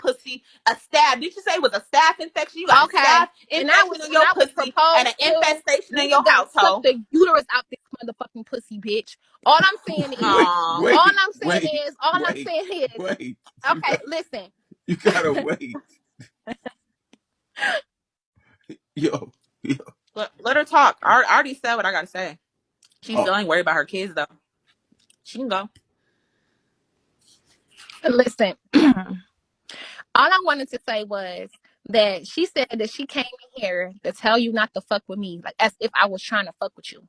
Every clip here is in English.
pussy a staph. Did you say it was a staph infection? You got a staph infection in your pussy and an infestation in your household. Took the uterus out this motherfucking pussy, bitch. All I'm saying is, okay, listen. You gotta wait. Yo. Let her talk. I already said what I gotta say. She still ain't worried about her kids though. She can go. Listen. All I wanted to say was that she said that she came in here to tell you not to fuck with me, like as if I was trying to fuck with you.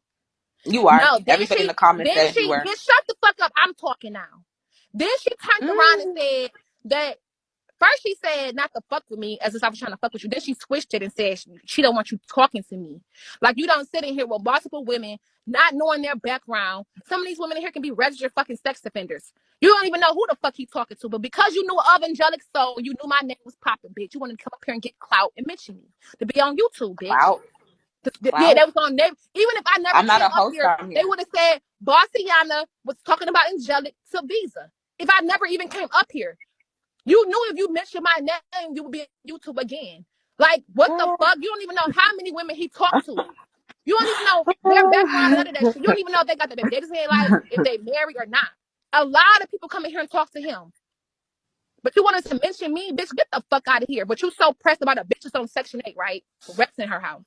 You are. No, Everybody in the comments said you were. Bitch, shut the fuck up. I'm talking now. Then she turned around and said that first she said not to fuck with me as if I was trying to fuck with you. Then she switched it and said she don't want you talking to me. Like you don't sit in here with multiple women, not knowing their background. Some of these women in here can be registered fucking sex offenders. You don't even know who the fuck he talking to. But because you knew of AngelicSoul, you knew my name was popping, bitch. You wanted to come up here and get clout and mention me. To be on YouTube, bitch. Clout. Yeah, that was on name. Even if I never came up here, they would have said Bossii was talking about Angelic to Visa. If I never even came up here. You knew if you mentioned my name, you would be on YouTube again. Like, what the fuck? You don't even know how many women he talked to. You don't even know their background, none of that shit. You don't even know if they got the baby. They just say, like, if they married or not. A lot of people come in here and talk to him. But you wanted to mention me, bitch, get the fuck out of here. But you so pressed about a bitch that's on Section 8, right? Reps in her house.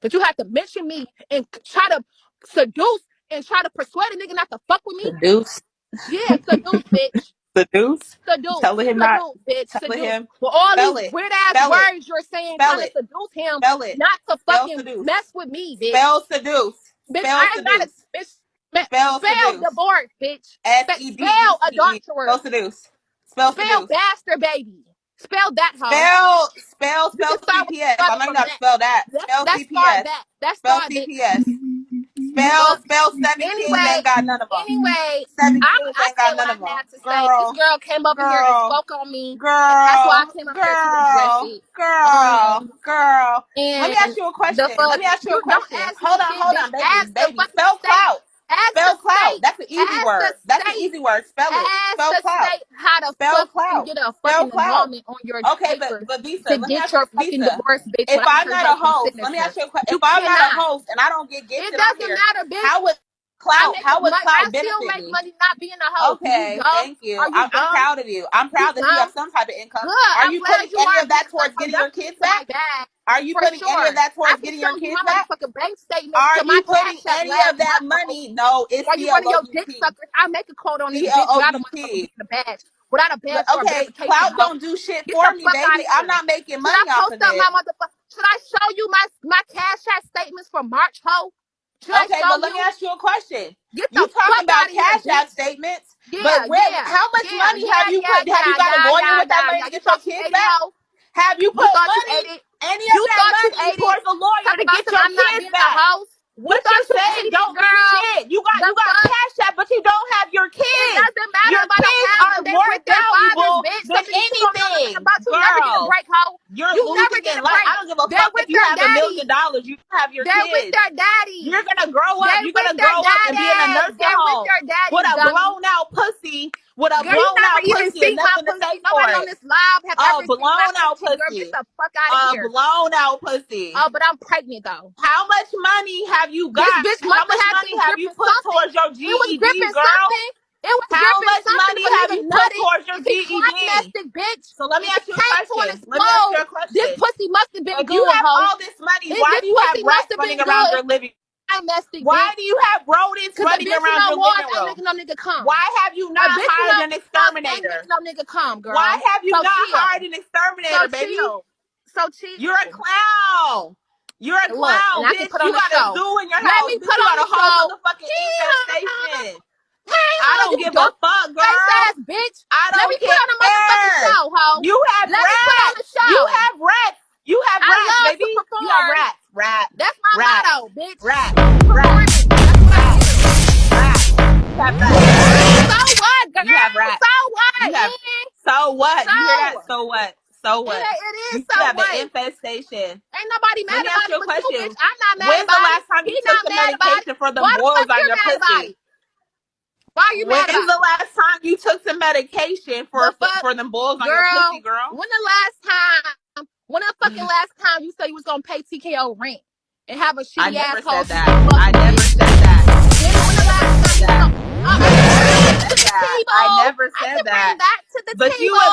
But you have to mention me and try to seduce and try to persuade a nigga not to fuck with me. Seduce? Yeah, seduce, bitch. Seduce? Seduce. Telling him seduce, not. Bitch. Telling Seduce. him. With all Spell these it. weird ass Spell words it. you're saying, Spell trying to it. seduce him, Spell it. not to Spell fucking seduce. mess with me, bitch. Spell seduce. Bitch, Spell I ain't seduce. got it, bitch. Spell Spell seduce. divorce, bitch. S-E-D-U-C-E. Spell adulterer. Spell seduce. Spell Spell seduce. bastard baby. Spell that hoe. Spell You can start CPS. I know you from gotta that. spell that. Spell Let's start CPS. that. Let's Spell start, bitch. CPS. Spell 7 Kings ain't got none of them. Anyway, 7 I Kings ain't got said what none of I them. had to say. This girl came over here and spoke on me. Girl. And that's why I came up here to address it. Girl. Let And me ask you a question. the fuck, you don't ask me hold shit, on, bitch. Ask the baby. fucking Spell state. clout. Ask Spell the clout. state. That's an easy word. Ask the state. Spell it. Ask Spell the clout. state how to Spell fuck and clout. get a Spell fucking clout. annulment on your Okay, paper but Visa, to let me get ask your fucking Visa. divorce, bitch. If Without I'm your not a husband's host, let me signature. ask you a question. You If I'm not a cannot. host and I don't get It gifted on doesn't here, matter, bitch. how would clout still benefit make me? money not being a hoe. Okay, You dumb? thank you. Are you I'm dumb? proud of you. I'm proud that you have Dumb? some type of income. Good. Are I'm you glad putting you any are of that getting towards some getting your production kids into my back? bag. Are you For putting any of sure. that I towards can getting show your you kids my back? motherfucking bank statements Are to my you putting cash app any of last that month, ho. money? No, it's Are you one of your dick CLOUT. suckers? I make a quote on this bitch without a motherfucker CLOUT. getting a badge. Without a badge or a Okay, verification, clout ho. don't do shit Get for the me, fuck out baby. of I'm here. not making Should I money off post of up my it. motherfucker? Should I show you my cash app statements for March, ho? Should I Okay, show but let me you? ask you a question. Get You the talking fuck out about of here, cash app bitch. statements, Yeah, but how much money have you put? Have you got a lawyer with that money to You get your thought you kids ate it, back? ho? Have you put You thought you ate money, it? any of You that thought you money ate it? towards a lawyer Talk to about get some your I'm not kids being a back? host. You What thought you're you saying ate it, don't mean girl. shit. You The got fuck? cash app, but you don't have your It kids. doesn't matter Your if I don't kids have are them. They more with their fathers, valuable bitch. than Something you don't know nothing anything, about. You never get a girl. break, ho. You're You never losing get in a life. break. I don't give a They're fuck if with you their have $1 million. daddies. You have your They're with kids. their daddies. You're gonna grow up. They You're with gonna their grow up and be in a daddies. nursing They're with home their with daddies, a dummy. blown out pussy, with a Girl, you blown never out even pussy and seen my nothing to pussy. say for Nobody on it. this live have A ever seen my blown out pussy. Girl, get pussy. the fuck out of A here. blown out pussy. Oh, but I'm pregnant though. How much money have you This got? bitch How must have much had to money was have you gripping put something. towards your It was GED, gripping girl? something. It was How gripping much something money for me have to you nut put it towards your and get GED? climactic, bitch. So let me If ask it you a came to an question. Let me ask you explode, a this question. pussy must have been If you good, have ho. all this money, If why this do you have pussy must rats have running been around good, your living? climactic, Why do bitch. you have rodents Cause a running bitch with around no your morals living ain't room? making no nigga come. Why have you A not bitch with no hired an morals ain't exterminator? making no nigga come, Why girl. have you So not hired chill. an So exterminator, baby? chill. So chill. You're a clown. You're a Look, and clown, I can bitch. put You on a got a show. zoo in your Let house, me bitch. put You on got a a whole show. motherfucking infestation. I You don't give a dog fuck, face girl. ass bitch. I Let me don't put on a motherfucking care. show, ho. You have Let me put on a rats. You show. have rats. You have I rats, love to baby. You have perform. rats. Rats. That's my Rats. motto, bitch. Rats. Rats. Performing. That's what I Rats. do. Rats. You have rats. So what, girl? You have rats. So what? You have. So what? You hear that? So So what? So what? it is You so have an what? infestation. Ain't nobody Let mad me ask about it you a but you, bitch. question. I'm not mad When's the about it. last time He you took not the mad about it. medication for them Why the boils fuck on you're your mad about pussy? it? Why are you mad When's about it? the last time you took some medication for them balls on your pussy, girl? When the fucking last time you said you was gonna pay TKO rent and have a shitty asshole? I never said that. When the last time you said, I can bring that to the I table. never I said can bring that. that to the But table. I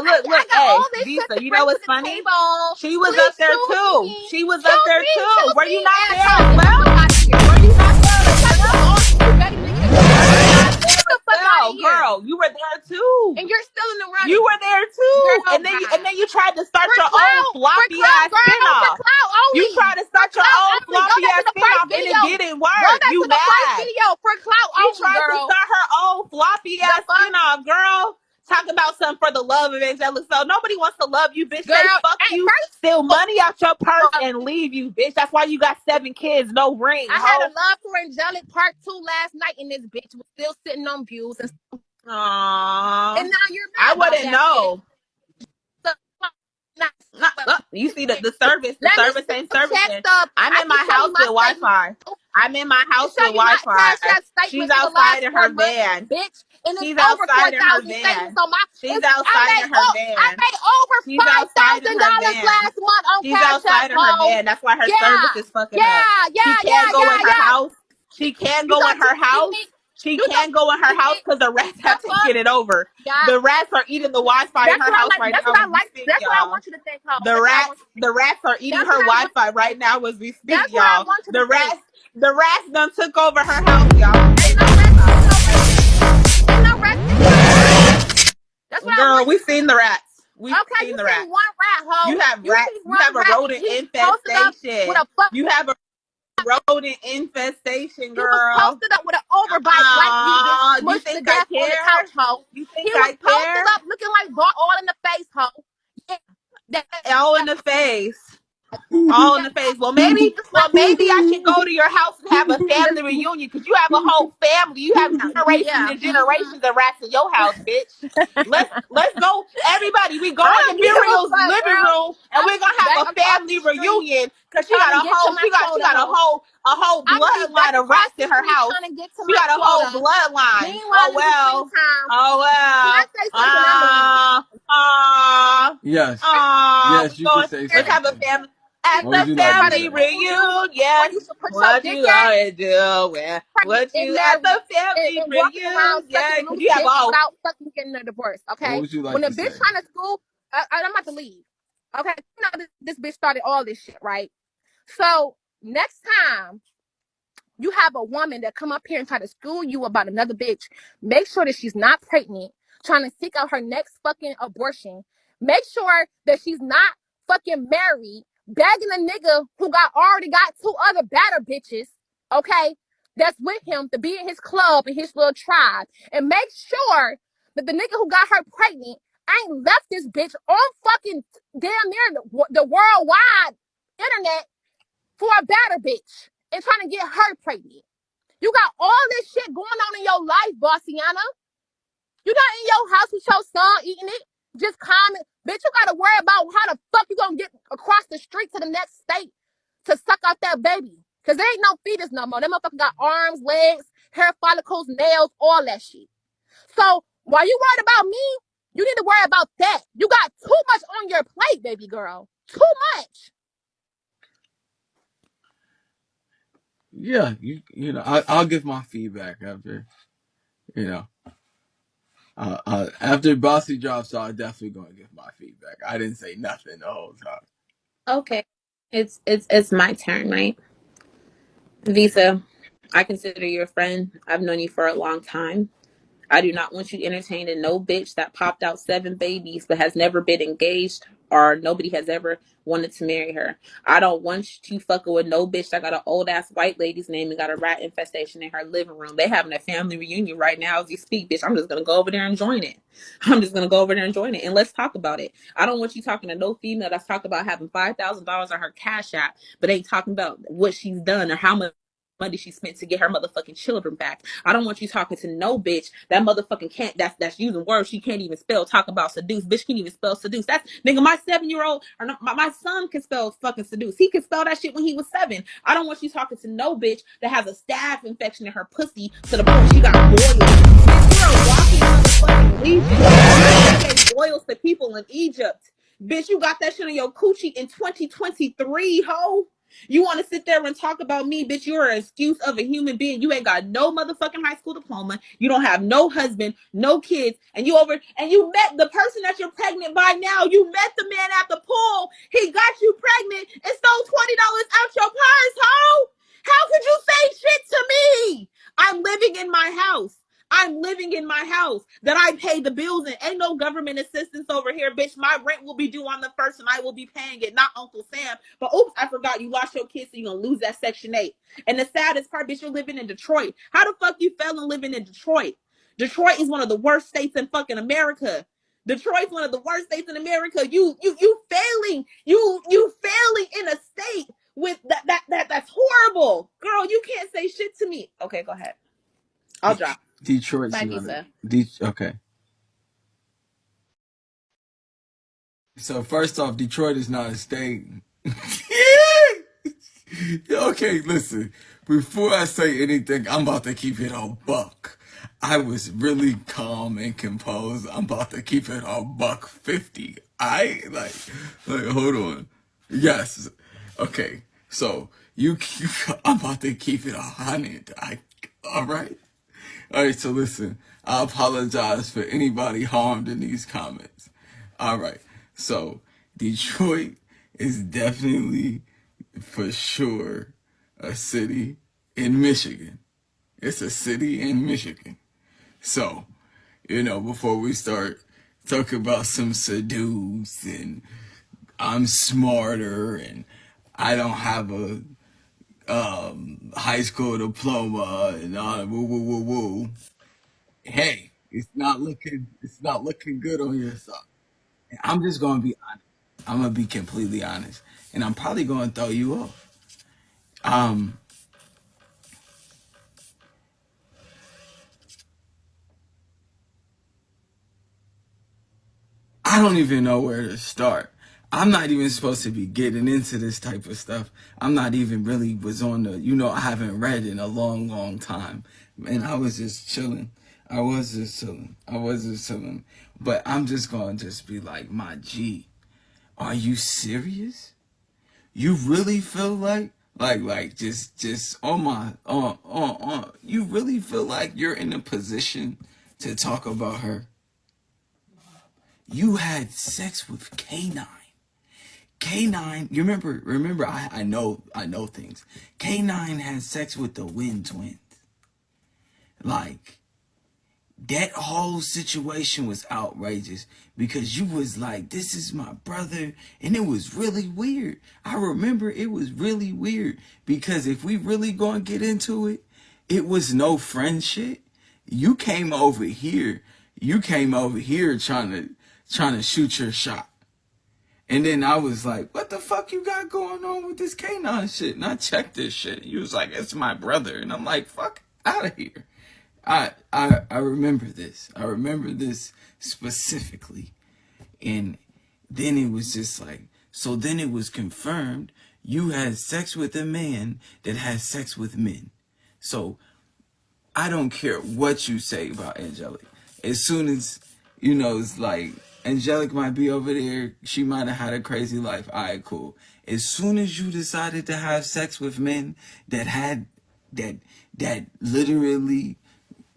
look, got hey, all this shit Visa, to you know bring to what's the funny? table. She was Please up there choose too. me. She was up there too. Choose Were you me, not there asshole. as Get the well? fuck out of here. Were you not there You as try to do well? all shit. You begging a nigga to do Were all you shit. not there Get the as fuck out of well, here. girl? You were there too. And you're still in the You running. were there too. Girl, And then you tried to start your own floppy ass for spinoff. clout You only. tried to start your own Only. Go floppy back to ass the first spinoff and it video. didn't Go work. back You to the first mad. video for clout She only, tried to girl. start her own floppy ass spinoff, girl. Talk about something for the love of AngelicSoul. Nobody wants to love you, bitch. Girl, They fuck you, steal money out your purse, all, and leave you, bitch. That's why you got 7 kids, no ring, I had a ho. love for Angelic part 2 last night, and this bitch was still sitting on views. And Aww. now you're mad I about wouldn't that know. shit. You see the service ain't servicing. I'm in my house with Wi-Fi. I'm in my house with Wi-Fi. Cash App She's statements for the outside last in 4 her months, van. bitch. And it's She's over outside in her 4,000 statements van. on my. She's outside in her I van. made over She's outside in her $5,000 van. last month on She's Cash App, outside in her ho. van. That's why her service Yeah, is fucking up. yeah, She yeah, can't yeah, go in yeah, her yeah. house. She can't You go in thought you her could beat house. me? She You thought can't go in her you could house beat me? because the rats The have fuck? taken it over. Yeah. The rats are eating the Wi-Fi in That's her what I house like. right That's now what I as we like. speak, That's what I y'all. want you to think, ho. The That's what I want you to think. rats are eating That's her what I want. Wi-Fi right now as we speak, That's what I y'all. want you to think. The rats done took over her house, y'all. Ain't no rest taking over shit. Ain't no rest taking over shit. That's what I Girl, want you we've to seen think. the rats. We've Okay, seen you the seen rats. one rat, ho. You have You rats. seen You one have a rat, and rodent he was posted up with infestation. a fuck. You have a rodent infestation, He was girl. posted up with an overbite like you, bitch, You smushed to think I death on the care? couch, ho. You He think was I posted care? up looking like all in the face, ho. Yeah. All in the face. All in the face. Well, maybe I should go to your house and have a family reunion because you have a whole family. You have generations Yeah. and generations of rats in your house, bitch. Let's go, everybody. We go I in don't the give a Muriel's fuck, living girl. room and I'm we're gonna have back a across the family street reunion because trying to get to my she quota, got ho. a whole I'm gonna be back bloodline of across rats the in her street house. trying to get to She my got a whole quota. bloodline. Meanwhile, Oh in between well. time, Oh can I well. say something? I'm gonna leave. Yes. Yes, We you can going. say Let's have a something. family. At What the would you like to Everybody family say? school you when reunion. you should put your What dick you ass gonna do? What and you at married the family and walking around sucking reunion? Cause loose you have dicks all. without fucking getting a divorce. What Okay, would you when like a to bitch say? trying to school, I'm about to leave. Okay, you know this bitch started all this shit, right? So next time you have a woman that come up here and try to school you about another bitch, make sure that she's not pregnant, trying to seek out her next fucking abortion. Make sure that she's not fucking married, begging a nigga who already got 2 other better bitches, okay, that's with him to be in his club and his little tribe. And make sure that the nigga who got her pregnant ain't left this bitch on fucking damn near the worldwide internet for a better bitch and trying to get her pregnant. You got all this shit going on in your life, Bossiana. You not in your house with your son eating it. Just comment. Bitch, you gotta worry about how the fuck you gonna get across the street to the next state to suck out that baby. Cause there ain't no fetus no more. That motherfucker got arms, legs, hair follicles, nails, all that shit. So while you worried about me, you need to worry about that. You got too much on your plate, baby girl. Too much. Yeah, I'll give my feedback after, you know, after Bossii drops out, I'm definitely going to give my feedback. I didn't say nothing the whole time. Okay, it's my turn, right? Visa, I consider you a friend. I've known you for a long time. I do not want you entertaining no bitch that popped out 7 babies but has never been engaged or nobody has ever wanted to marry her. I don't want you fucking with no bitch that got an old ass white lady's name and got a rat infestation in her living room. They having a family reunion right now as you speak, bitch. I'm just gonna go over there and join it. And let's talk about it. I don't want you talking to no female that's talking about having $5,000 on her cash app, but ain't talking about what she's done or how much money she spent to get her motherfucking children back. I don't want you talking to no bitch that motherfucking can't, that's using words she can't even spell, talk about seduce. Bitch can't even spell seduce. That's, nigga, my 7-year-old, or no, my son can spell fucking seduce. He could spell that shit when he was 7. I don't want you talking to no bitch that has a staph infection in her pussy to the point she got boils. Bitch, you're a walking motherfucking legion. I gave boils to people in Egypt. Bitch, you got that shit on your coochie in 2023, ho. You want to sit there and talk about me, bitch? You're an excuse of a human being. You ain't got no motherfucking high school diploma. You don't have no husband, no kids, and you met the person that you're pregnant by now. You met the man at the pool. He got you pregnant and stole $20 out your purse, ho. How could you say shit to me? I'm living in my house. I'm living in my house that I pay the bills in. Ain't no government assistance over here, bitch. My rent will be due on the 1st and I will be paying it, not Uncle Sam. But oops, I forgot you lost your kids, so you're going to lose that Section 8. And the saddest part, bitch, you're living in Detroit. How the fuck you fell in living in Detroit? Detroit is one of the worst states in fucking America. Detroit's one of the worst states in America. You failing. You failing in a state with that's horrible. Girl, you can't say shit to me. Okay, go ahead. I'll drop. Detroit's Bye, not Visa. okay. So first off, Detroit is not a state. Okay, listen. Before I say anything, I'm about to keep it on buck. I was really calm and composed. I'm about to keep it on $1.50. I like hold on. Yes. Okay. So I'm about to keep it 100. All right. All right. So listen. I apologize for anybody harmed in these comments. All right. So Detroit is definitely, for sure, a city in Michigan. It's a city in Michigan. So, before we start talking about some seduce and I'm smarter and I don't have a high school diploma and all woo woo woo woo. Hey, it's not looking good on your side. I'm just gonna be honest. I'm gonna be completely honest, and I'm probably gonna throw you off. Um, I don't even know where to start. I'm not even supposed to be getting into this type of stuff. I'm not even really was on I haven't read in a long, long time. And I was just chilling. But I'm just going to just be like, my G, are you serious? You really feel just you really feel like you're in a position to talk about her? You had sex with K9. K9, you remember I know things. K9 had sex with the Wynn twins. Like, that whole situation was outrageous because you was like, this is my brother. And it was really weird. I remember it was really weird because if we really gonna get into it, it was no friend shit. You came over here trying to shoot your shot. And then I was like, what the fuck you got going on with this canine shit? And I checked this shit. You was like, it's my brother. And I'm like, fuck out of here. I remember this. I remember this specifically. And then it was just like, so then it was confirmed you had sex with a man that has sex with men. So I don't care what you say about Angelic. As soon as, it's like, Angelic might be over there. She might have had a crazy life. All right, cool. As soon as you decided to have sex with men that literally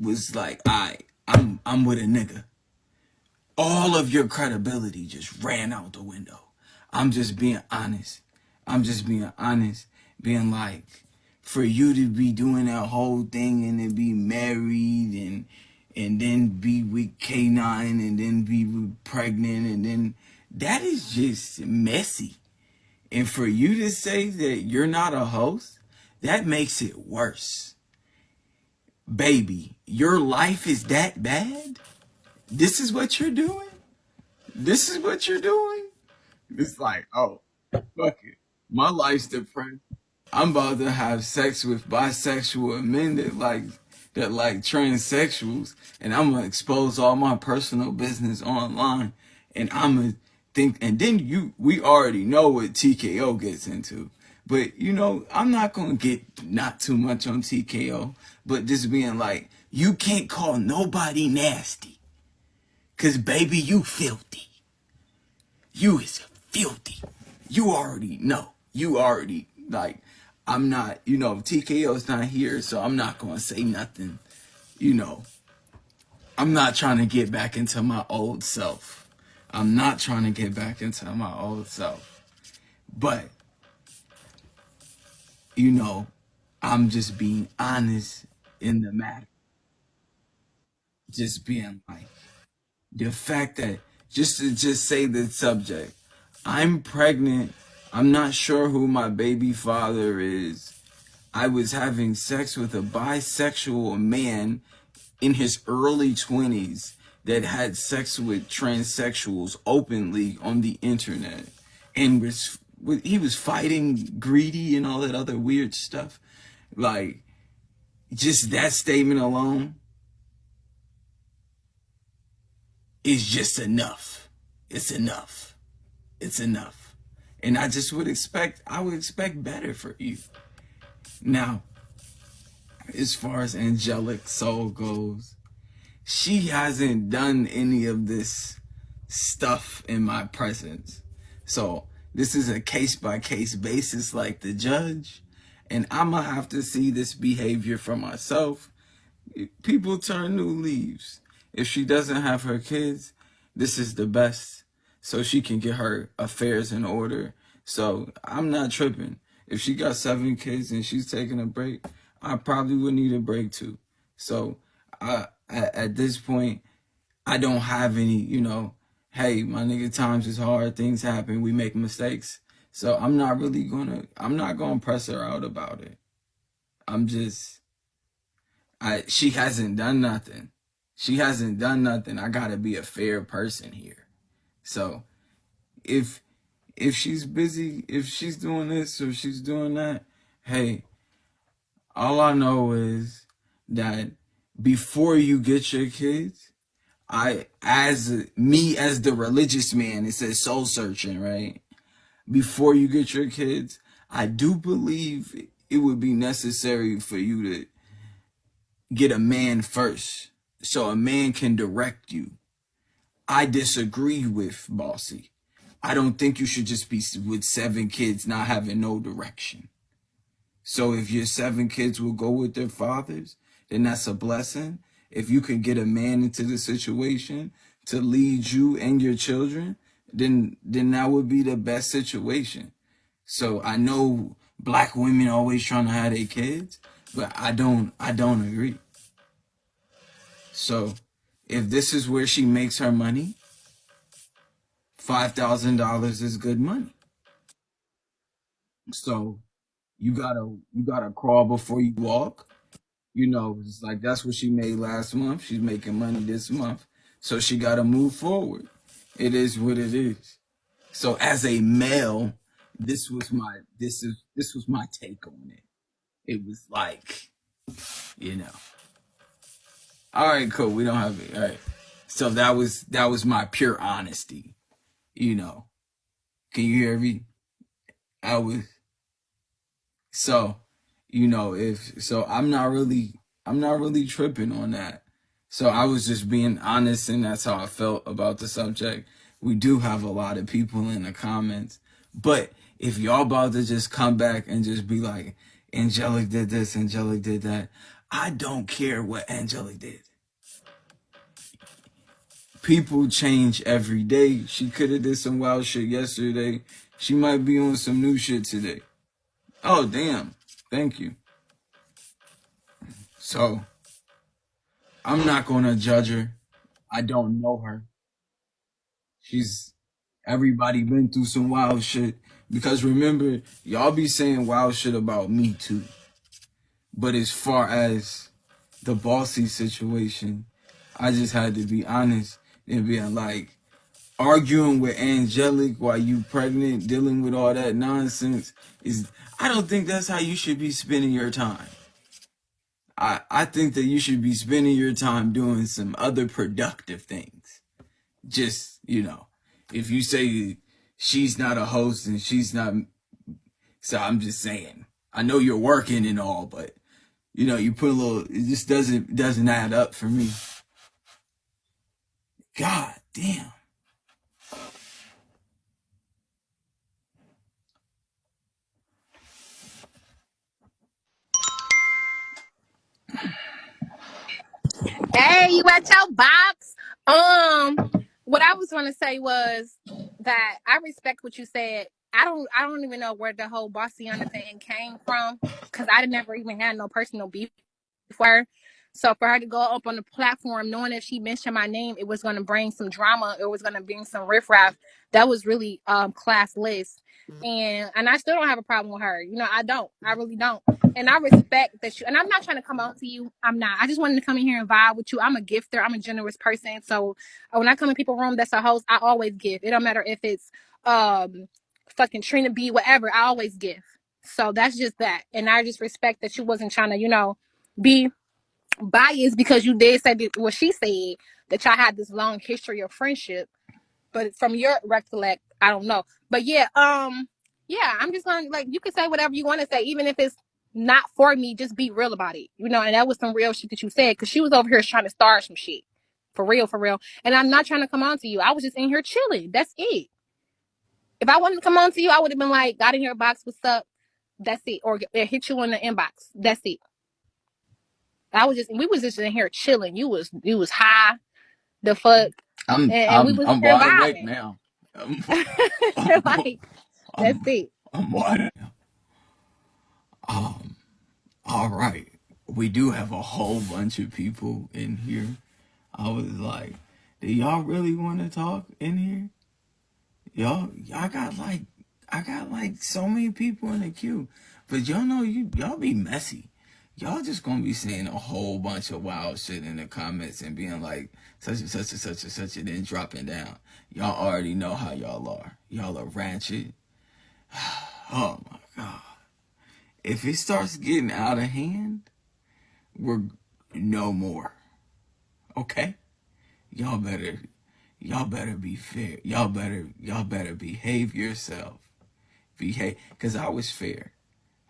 was like, I'm with a nigga, all of your credibility just ran out the window. I'm just being honest. Being like, for you to be doing that whole thing and then be married and then be with K9 and then be pregnant and then that is just messy. And for you to say that you're not a host, that makes it worse. Baby, your life is that bad? This is what you're doing? It's like, oh, fuck it. My life's depressed. I'm about to have sex with bisexual men that like transsexuals, and I'm gonna expose all my personal business online, and I'm gonna think, and then we already know what TKO gets into. But you know, I'm not gonna get not too much on TKO, but just being like, you can't call nobody nasty, cause baby, you filthy. You is filthy. You already know. You already like. I'm not, you know, TKO's not here, so I'm not gonna say nothing. You know, I'm not trying to get back into my old self. I'm not trying to get back into my old self. But, you know, I'm just being honest in the matter. Just being like, the fact that, just to just say the subject, I'm pregnant. I'm not sure who my baby father is. I was having sex with a bisexual man in his early 20s that had sex with transsexuals openly on the internet, and he was fighting greedy and all that other weird stuff. Like, just that statement alone is just enough. It's enough. It's enough. And I just would expect, I would expect better for you. Now, as far as AngelicSoul goes, she hasn't done any of this stuff in my presence. So this is a case-by-case basis like the judge. And I'm going to have to see this behavior for myself. People turn new leaves. If she doesn't have her kids, this is the best, so she can get her affairs in order. So I'm not tripping. If she got 7 kids and she's taking a break, I probably would need a break too. So at this point, I don't have any, you know, hey, my nigga, times is hard, things happen, we make mistakes. So I'm not gonna press her out about it. She hasn't done nothing. She hasn't done nothing. I gotta be a fair person here. So if she's busy, if she's doing this or she's doing that, hey, all I know is that before you get your kids, as the religious man, it says soul searching, right? Before you get your kids, I do believe it would be necessary for you to get a man first, so a man can direct you. I disagree with Bossii. I don't think you should just be with 7 kids not having no direction. So if your 7 kids will go with their fathers, then that's a blessing. If you can get a man into the situation to lead you and your children, then that would be the best situation. So I know black women always trying to have their kids, but I don't agree. So if this is where she makes her money, $5,000 is good money. So you gotta crawl before you walk. You know, it's like that's what she made last month. She's making money this month. So she gotta move forward. It is what it is. So as a male, this was my take on it. It was like, you know. All right, cool. We don't have it. All right. So that was my pure honesty. You know. Can you hear me? So, you know, I'm not really tripping on that. So I was just being honest, and that's how I felt about the subject. We do have a lot of people in the comments, but if y'all about to just come back and just be like, Angelic did this, Angelic did that, I don't care what Angelic did. People change every day. She could have did some wild shit yesterday. She might be on some new shit today. Oh, damn. Thank you. So, I'm not going to judge her. I don't know her. Everybody been through some wild shit. Because remember, y'all be saying wild shit about me too. But as far as the Bossii situation, I just had to be honest and being like, arguing with Angelic while you pregnant, dealing with all that nonsense I don't think that's how you should be spending your time. I think that you should be spending your time doing some other productive things. Just, if you say she's not a host and she's not, so I'm just saying, I know you're working and all, but you put a little, it just doesn't add up for me. God damn. Hey, you at your box? What I was going to say was that I respect what you said. I don't even know where the whole Bossiana thing came from, because I never even had no personal beef for her. So for her to go up on the platform, knowing if she mentioned my name, it was going to bring some drama, it was going to bring some riffraff. That was really classless, and I still don't have a problem with her. I really don't. And I respect that you. And I'm not trying to come on to you. I'm not. I just wanted to come in here and vibe with you. I'm a gifter. I'm a generous person. So when I come in people's room that's a host, I always give. It don't matter if it's fucking Trina B, whatever. I always give. So that's just that. And I just respect that you wasn't trying to, be biased because you did say what she said, that y'all had this long history of friendship. But from your recollect, I don't know. But yeah, I'm just gonna, like, you can say whatever you want to say, even if it's not for me. Just be real about it, and that was some real shit that you said, because she was over here trying to start some shit, for real, for real. And I'm not trying to come on to you. I was just in here chilling. That's it. If I wanted to come on to you, I would have been like, got in your box, what's up? That's it. Or hit you in the inbox. That's it. We was just in here chilling. You was high, the fuck, and we was I'm here wide awake vibing. now. Like, that's it. I'm wide. All right. We do have a whole bunch of people in here. I was like, do y'all really want to talk in here? Y'all got like, I got like so many people in the queue. But y'all be messy. Y'all just gonna be saying a whole bunch of wild shit in the comments and being like such and such and such and such, and then dropping down. Y'all already know how y'all are. Y'all are ratchet. Oh my God. If it starts getting out of hand, we're no more. Okay? Y'all better be fair. Y'all better behave yourself. Behave, because I was fair.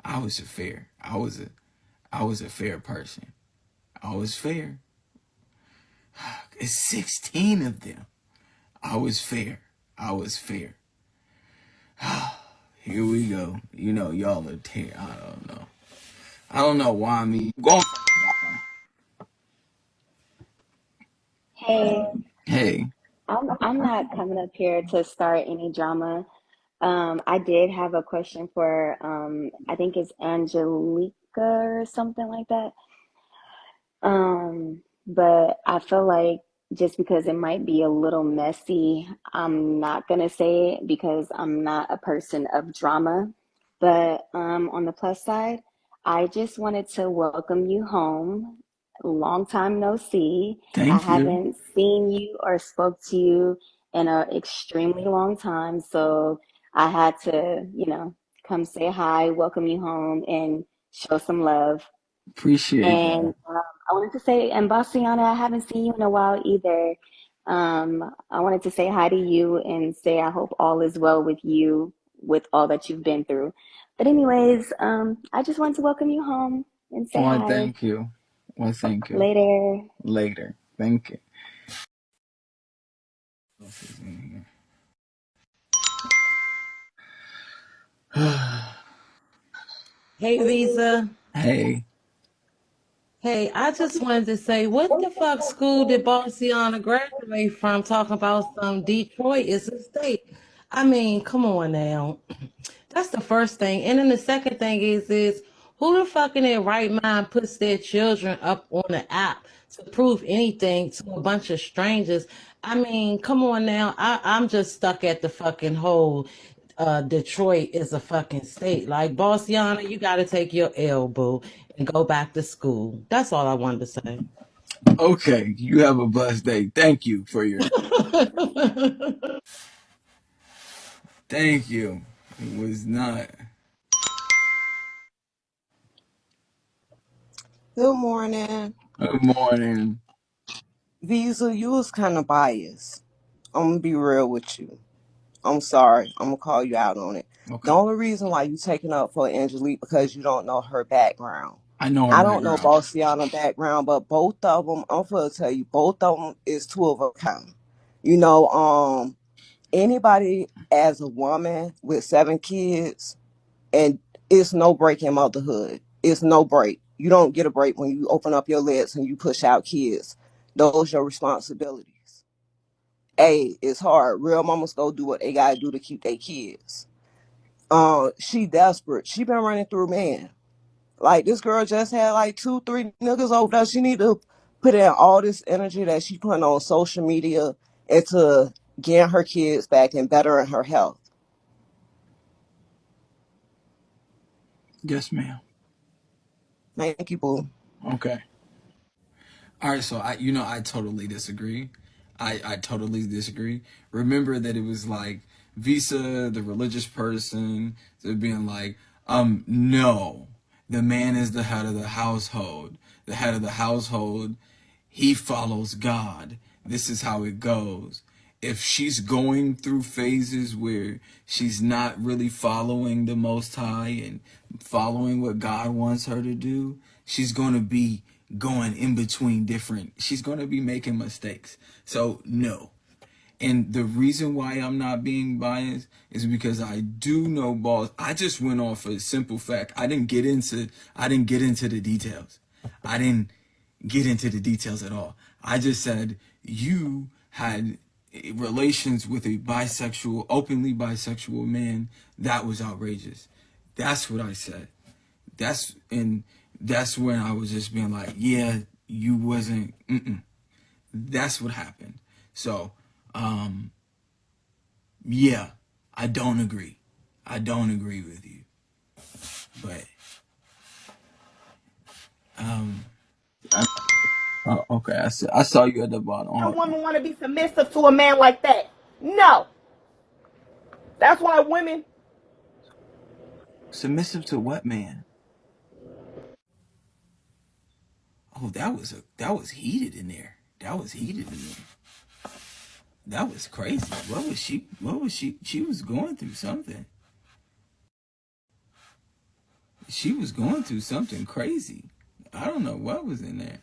I was a fair person. I was fair. It's 16 of them. I was fair. Here we go. Y'all are I don't know why I'm going. Hey, Hey. I'm not coming up here to start any drama. I did have a question for I think it's Angelica or something like that. But I feel like just because it might be a little messy, I'm not gonna say it because I'm not a person of drama. But on the plus side, I just wanted to welcome you home. Long time no see. I Thank you. haven't seen you or spoke to you in an extremely long time, so I had to, come say hi, welcome you home, and show some love. Appreciate And that. I wanted to say, and Bossiana, I haven't seen you in a while either. I wanted to say hi to you and say I hope all is well with you with all that you've been through. But anyways, I just wanted to welcome you home and say Well, hi. thank you. Well, thank you. Later. Later. Thank you. Hey, Visa. Hey. Hey, I just wanted to say, what the fuck school did Barciana graduate from talking about some Detroit is a state? I mean, come on now. That's the first thing. And then the second thing is who the fuck in their right mind puts their children up on the app to prove anything to a bunch of strangers? I mean, come on now. I'm just stuck at the fucking whole Detroit is a fucking state. Like, Bossiana, you got to take your elbow and go back to school. That's all I wanted to say. Okay, you have a blessed day. Thank you for your. Thank you. It was not. Good morning. Good morning. Visa, you was kind of biased. I'm going to be real with you. I'm sorry. I'm going to call you out on it. The Okay. only reason why you taking up for Angelique because you don't know her background. I know her I don't know background. Bossiana background, but both of them, I'm going to tell you, both of them is two of a kind. You know, anybody as a woman with 7 kids, and it's no break in motherhood. It's no break. You don't get a break when you open up your legs and you push out kids. Those your responsibilities. Hey, it's hard. Real mamas go do what they gotta do to keep their kids. She desperate. She been running through man. Like this girl just had like 2, 3 niggas over there. She need to put in all this energy that she putting on social media into getting her kids back and bettering her health. Yes, ma'am. Thank you, boo. Okay. All right, so I totally disagree. I totally disagree. Remember that it was like Visa, the religious person, they're being like, no, the man is the head of the household. The head of the household, he follows God. This is how it goes. If she's going through phases where she's not really following the Most High and following what God wants her to do, she's going to be going in between different, she's going to be making mistakes. So, no. And the reason why I'm not being biased is because I do know Boss. I just went off a simple fact. I didn't get into the details. I didn't get into the details at all. I just said you had relations with a bisexual, openly bisexual man. That was outrageous. That's what I said. That's when I was just being like, yeah, you wasn't. That's what happened. So, yeah, I don't agree. I don't agree with you. But, okay, I saw you at the bottom. A woman want to be submissive to a man like that. No. That's why women. Submissive to what man? Oh, that was heated in there. That was heated in there. That was crazy. She was going through something. She was going through something crazy. I don't know what was in there.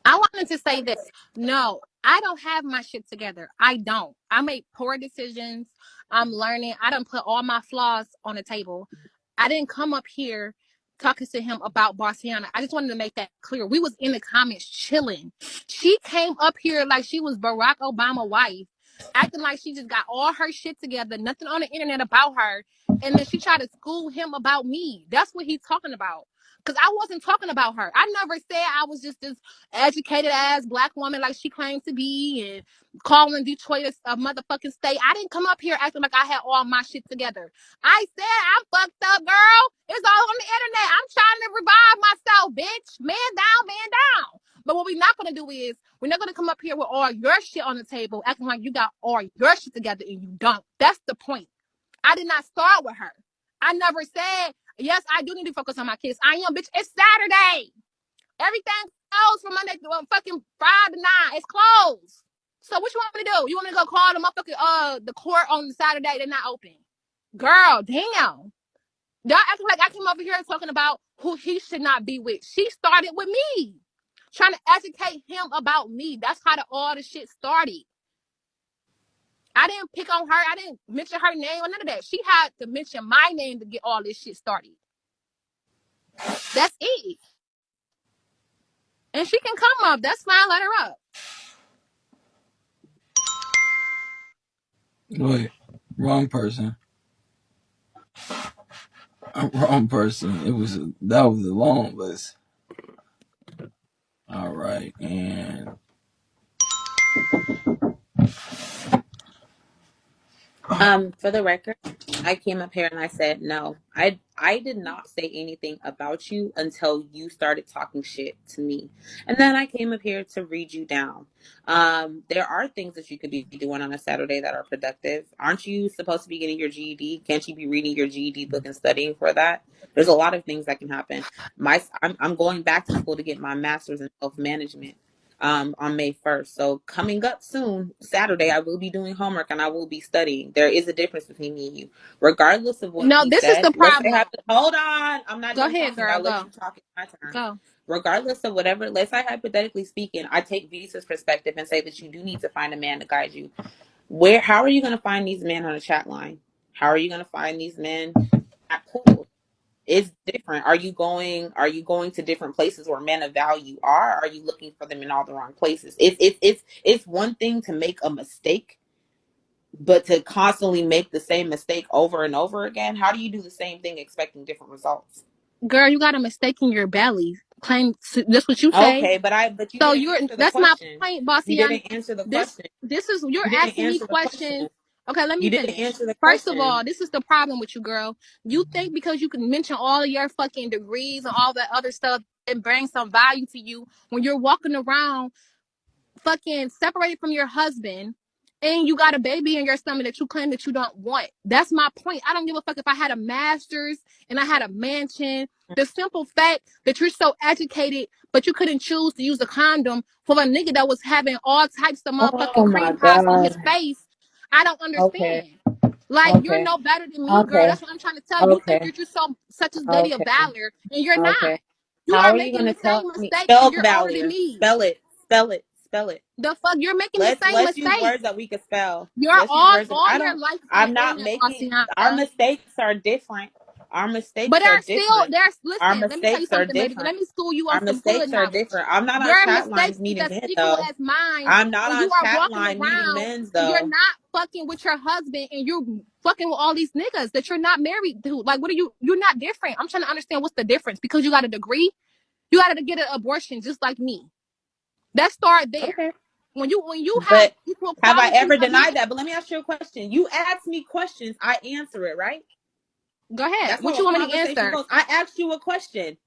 I wanted to say this. No, I don't have my shit together. I don't. I make poor decisions. I'm learning. I don't put all my flaws on the table. I didn't come up here talking to him about Barciana. I just wanted to make that clear. We was in the comments chilling. She came up here like she was Barack Obama's wife, acting like she just got all her shit together, nothing on the internet about her. And then she tried to school him about me. That's what he's talking about. Because I wasn't talking about her. I never said I was just this educated ass black woman like she claimed to be and calling Detroit a motherfucking state. I didn't come up here acting like I had all my shit together. I said I'm fucked up, girl. It's all on the internet. I'm trying to revive myself, bitch. Man down, man down. But what we're not gonna do is we're not gonna come up here with all your shit on the table, acting like you got all your shit together and you don't. That's the point. I did not start with her. I never said, yes, I do need to focus on my kids. I am, bitch. It's Saturday. Everything closed from Monday to fucking Friday night. It's closed. So what you want me to do? You want me to go call the motherfucking the court on Saturday? They're not open. Girl, damn. Y'all acting like I came over here talking about who he should not be with. She started with me. Trying to educate him about me. That's how all the shit started. I didn't pick on her. I didn't mention her name or none of that. She had to mention my name to get all this shit started. That's it. And she can come up. That's fine. Let her up. Wait, wrong person. Wrong person. That was a long list. All right, and For the record, I came up here and I said no. I did not say anything about you until you started talking shit to me. And then I came up here to read you down. There are things that you could be doing on a Saturday that are productive. Aren't you supposed to be getting your GED? Can't you be reading your GED book and studying for that? There's a lot of things that can happen. I'm going back to school to get my master's in self management on May 1st. So coming up soon, Saturday, I will be doing homework and I will be studying. There is a difference between me and you. Regardless of what No, he this is said, the let's say, problem. hold on, I'm not Go done ahead, talking. girl. I'll let Go. you talk. It's my turn. Go. Regardless of whatever, let's say hypothetically speaking, I take Visa's perspective and say that you do need to find a man to guide you. How are you going to find these men on a chat line? How are you going to find these men at pools? It's different. Are you going to different places where men of value are? Are you looking for them in all the wrong places? It's one thing to make a mistake, but to constantly make the same mistake over and over again, how do you do the same thing expecting different results? Girl, you got a mistake in your belly. Claim that's what you say. Okay, but you So didn't answer the that's my question. point, You Bossii. didn't answer the This question. this is you're You didn't asking me answer the questions. question. Okay, let me You didn't finish. answer the First of question. all, this is the problem with you, girl. You think because you can mention all of your fucking degrees and all that other stuff and bring some value to you when you're walking around fucking separated from your husband and you got a baby in your stomach that you claim that you don't want. That's my point. I don't give a fuck if I had a master's and I had a mansion. The simple fact that you're so educated, but you couldn't choose to use a condom for a nigga that was having all types of Oh motherfucking my cream pies on his god. face, I don't Okay. understand. Like, you're Okay. no better than me, girl. Okay. That's what I'm trying to tell you. You think Okay. you're just so such a lady of Okay. valor, and you're not. Okay. You How are are you making gonna the same tell me? mistakes, and Spell you're older than valor. me. Spell it. Spell it. Spell it. The fuck, you're making the same Let's use mistakes. words that we can spell. You're Let's use words that all I your don't. life is on the I'm not internet, making. Our Bossiana. mistakes are different. Our But mistakes are there's still different. there's Our listen, let me tell you mistakes are something, baby. different. Let me school you on Our some hood mistakes are knowledge. different. I'm not on Your chat mistakes lines is meeting as men equal though. as mine, I'm not and on you are chat walking line meeting around men's and you're though. not fucking with your husband and you're fucking with all these niggas that you're not married to. Like, what are you? You're not different. I'm trying to understand what's the difference. Because you got a degree, you got to get an abortion just like me. Let's start there. Okay. When you have But equal have I qualities ever of men, denied that? But let me ask you a question. You ask me questions, I answer it, right? go ahead. That's What how you a want me to conversation answer? goes. I asked you a question.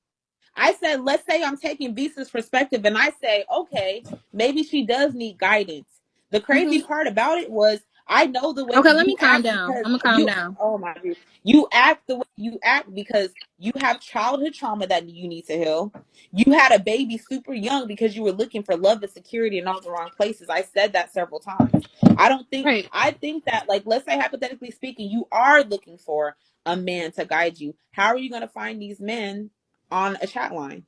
I said, let's say I'm taking Visa's perspective and I say, okay, maybe she does need guidance. The Hmm. crazy part about it was I know the way Okay, let me you calm act down. because I'm gonna calm you, down. oh my God, you act the way you act because you have childhood trauma that you need to heal. You had a baby super young because you were looking for love and security in all the wrong places. I said that several times. Right. I think that, like, let's say hypothetically speaking, you are looking for a man to guide you. How are you going to find these men on a chat line?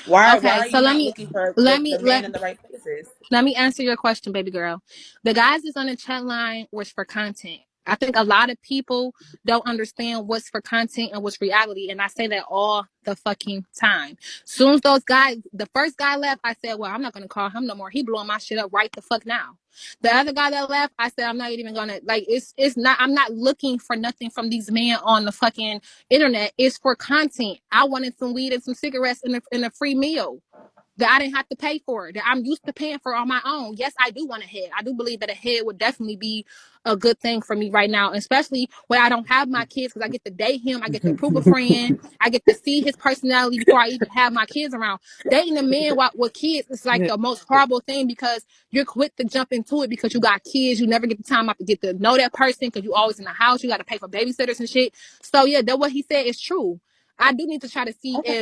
Why Okay, are so you not looking for let the, me the man let in the right places? let me answer your question, baby girl. The guys that's on the chat line was for content. I think a lot of people don't understand what's for content and what's reality, and I say that all the fucking time. Soon as those guys, the first guy left, I said, "Well, I'm not gonna call him no more. He blowing my shit up right the fuck now." The other guy that left, I said, "I'm not even gonna like. It's not. I'm not looking for nothing from these men on the fucking internet. It's for content. I wanted some weed and some cigarettes in a free meal." That I didn't have to pay for, that I'm used to paying for on my own. Yes, I do want a head. I do believe that a head would definitely be a good thing for me right now, especially when I don't have my kids, because I get to date him, I get to prove a friend, I get to see his personality before I even have my kids around. Dating a man with kids is like the most horrible thing because you're quick to jump into it because you got kids. You never get the time out to get to know that person because you always in the house. You got to pay for babysitters and shit. So yeah, that what he said is true. I do need to try to see Okay.